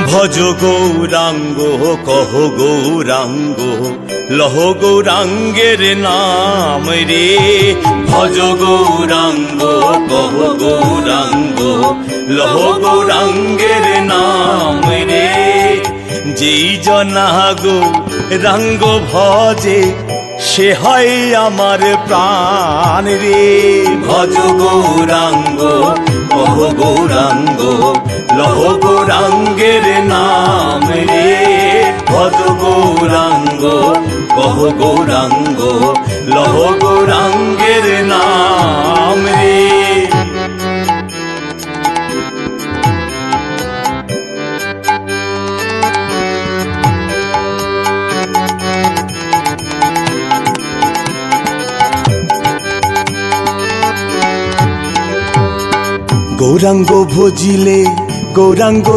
ভজ গৌরাঙ্গ কহ গৌরাঙ্গ লহ গৌরাঙ্গের নাম রে। ভজ গৌরাঙ্গ কহ গৌরাঙ্গ লহ গৌরাঙ্গের নাম রে। যেই জনা গৌরাঙ্গ ভজে সে হয় আমার প্রাণ রে। ভজ গৌরাঙ্গ কহ গৌরাঙ্গ লহ গৌরাঙ্গের নাম রে। ভজ গৌরাঙ্গ কহ গৌরাঙ্গ লহ গৌরাঙ্গের নাম রে। গৌরাঙ্গ ভজিলে গৌরাঙ্গ